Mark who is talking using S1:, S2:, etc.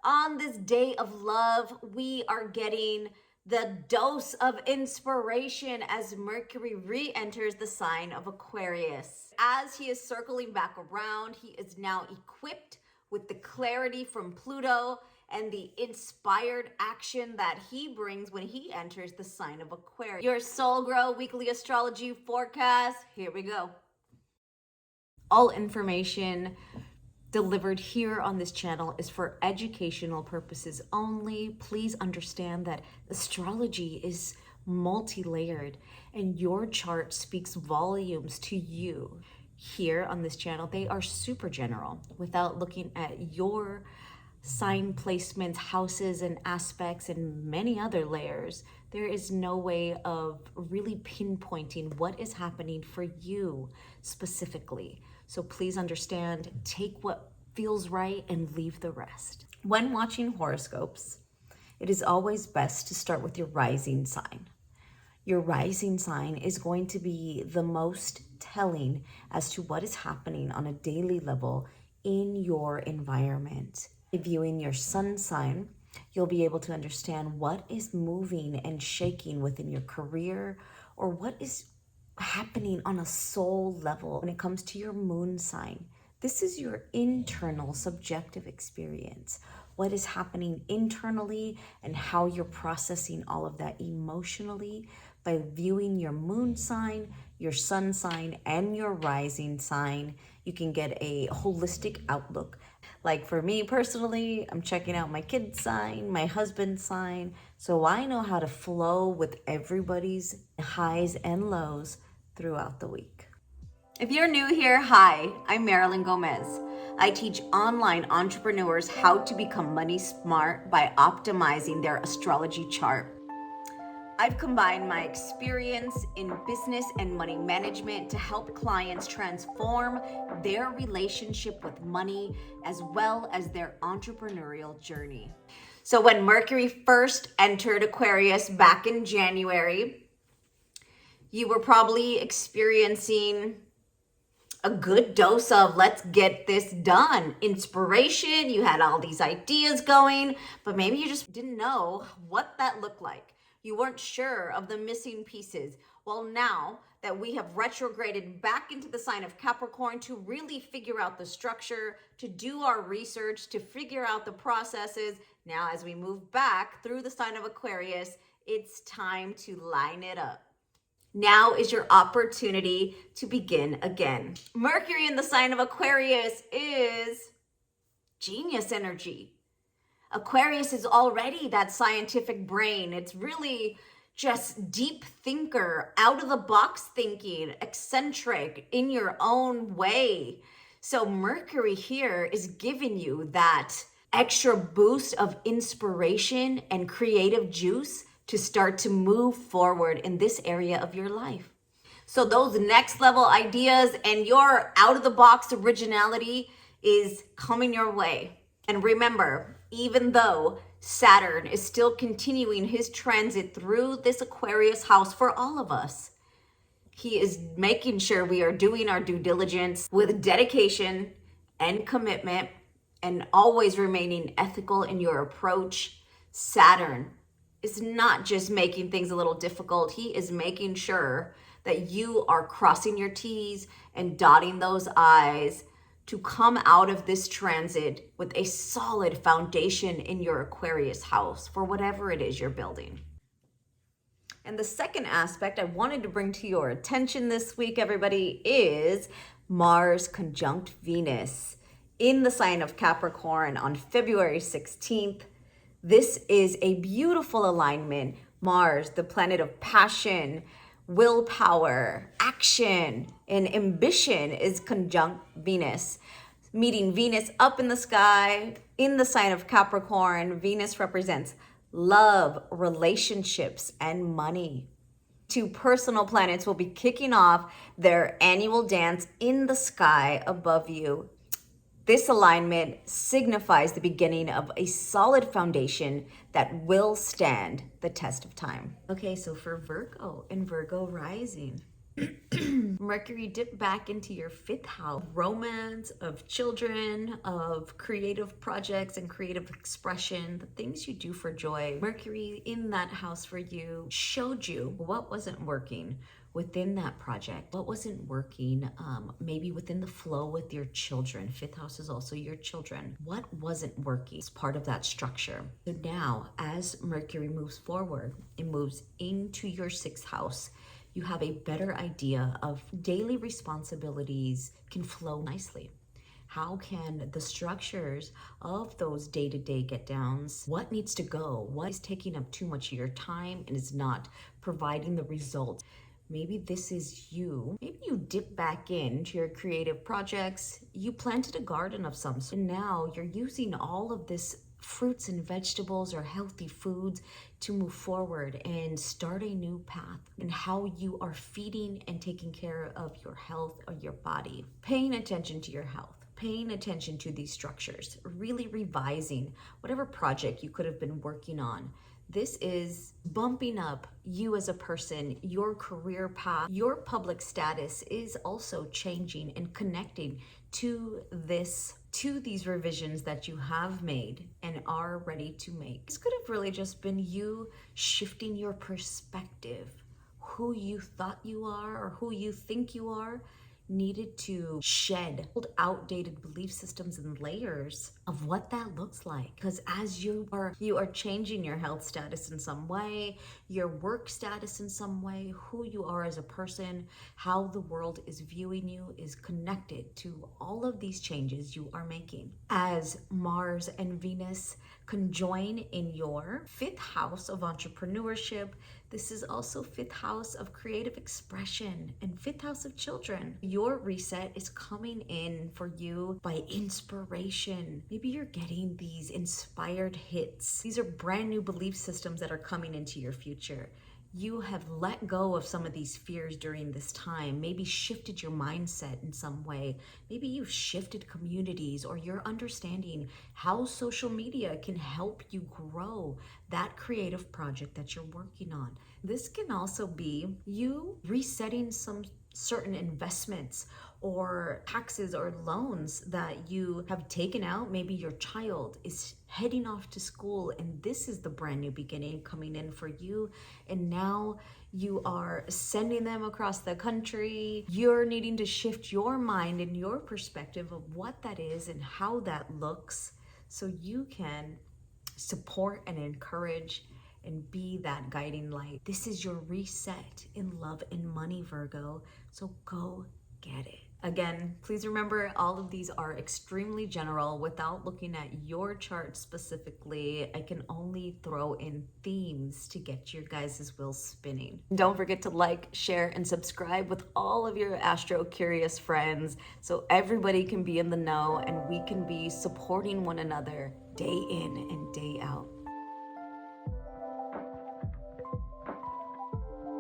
S1: On this day of love, we are getting the dose of inspiration as Mercury re-enters the sign of Aquarius. As he is circling back around, he is now equipped with the clarity from Pluto and the inspired action that he brings when he enters the sign of Aquarius. Your Soul Grow weekly astrology forecast. Here we go. All information delivered here on this channel is for educational purposes only. Please understand that astrology is multi-layered and your chart speaks volumes to you. Here on this channel, they are super general without looking at your sign placements, houses and aspects, and many other layers. There is no way of really pinpointing what is happening for you specifically. So please understand, take what feels right and leave the rest. When watching horoscopes, it is always best to start with your rising sign. Your rising sign is going to be the most telling as to what is happening on a daily level in your environment. Viewing your sun sign, you'll be able to understand what is moving and shaking within your career or what is happening on a soul level. When it comes to your moon sign, this is your internal subjective experience. What is happening internally and how you're processing all of that emotionally. By viewing your moon sign, your sun sign, and your rising sign, you can get a holistic outlook. Like for me personally, I'm checking out my kid's sign, my husband's sign, so I know how to flow with everybody's highs and lows throughout the week. If you're new here, hi, I'm Marilyn Gomez. I teach online entrepreneurs how to become money smart by optimizing their astrology chart. I've combined my experience in business and money management to help clients transform their relationship with money as well as their entrepreneurial journey. So when Mercury first entered Aquarius back in January, you were probably experiencing a good dose of let's get this done. Inspiration, you had all these ideas going, but maybe you just didn't know what that looked like. You weren't sure of the missing pieces. Well, now that we have retrograded back into the sign of Capricorn to really figure out the structure, to do our research, to figure out the processes, now as we move back through the sign of Aquarius, it's time to line it up. Now is your opportunity to begin again. Mercury in the sign of Aquarius is genius energy. Aquarius is already that scientific brain. It's really just deep thinker, out of the box thinking, eccentric in your own way. So Mercury here is giving you that extra boost of inspiration and creative juice to start to move forward in this area of your life. So those next level ideas and your out of the box originality is coming your way. And remember, even though Saturn is still continuing his transit through this Aquarius house for all of us, he is making sure we are doing our due diligence with dedication and commitment and always remaining ethical in your approach. Saturn is not just making things a little difficult. He is making sure that you are crossing your T's and dotting those I's to come out of this transit with a solid foundation in your Aquarius house for whatever it is you're building. And the second aspect I wanted to bring to your attention this week, everybody, is Mars conjunct Venus in the sign of Capricorn on February 16th. This is a beautiful alignment. Mars, the planet of passion, willpower, action, and ambition, is conjunct Venus. Meeting Venus up in the sky in the sign of Capricorn, Venus represents love, relationships, and money. Two personal planets will be kicking off their annual dance in the sky above you. This alignment signifies the beginning of a solid foundation that will stand the test of time. Okay, so for Virgo and Virgo rising, Mercury dipped back into your fifth house, romance, of children, of creative projects and creative expression, the things you do for joy. Mercury in that house for you showed you what wasn't working within that project, what wasn't working, maybe within the flow with your children. Fifth house is also your children. What wasn't working is part of that structure. So now, as Mercury moves forward, it moves into your sixth house. You have a better idea of daily responsibilities can flow nicely. How can the structures of those day-to-day get downs, what needs to go, what is taking up too much of your time and is not providing the results? Maybe this is you. Maybe you dip back into your creative projects. You planted a garden of some sort, and now you're using all of this fruits and vegetables or healthy foods to move forward and start a new path in how you are feeding and taking care of your health or your body. Paying attention to your health, paying attention to these structures, really revising whatever project you could have been working on. This is bumping up you as a person, your career path, your public status is also changing and connecting to these revisions that you have made and are ready to make. This could have really just been you shifting your perspective. Who you thought you are or who you think you are needed to shed old outdated belief systems and layers of what that looks like. Because as you are changing your health status in some way, your work status in some way, who you are as a person, how the world is viewing you is connected to all of these changes you are making. As Mars and Venus conjoin in your fifth house of entrepreneurship, this is also fifth house of creative expression and fifth house of children. Your reset is coming in for you by inspiration. Maybe you're getting these inspired hits. These are brand new belief systems that are coming into your future. You have let go of some of these fears during this time, maybe shifted your mindset in some way. Maybe you've shifted communities or you're understanding how social media can help you grow that creative project that you're working on. This can also be you resetting some certain investments or taxes or loans that you have taken out. Maybe your child is heading off to school and this is the brand new beginning coming in for you, and now you are sending them across the country. You're needing to shift your mind and your perspective of what that is and how that looks so you can support and encourage and be that guiding light. This is your reset in love and money, Virgo. So go get it. Again, please remember all of these are extremely general. Without looking at your chart specifically, I can only throw in themes to get your guys' wheels spinning. Don't forget to like, share, and subscribe with all of your astro curious friends so everybody can be in the know and we can be supporting one another day in and day out.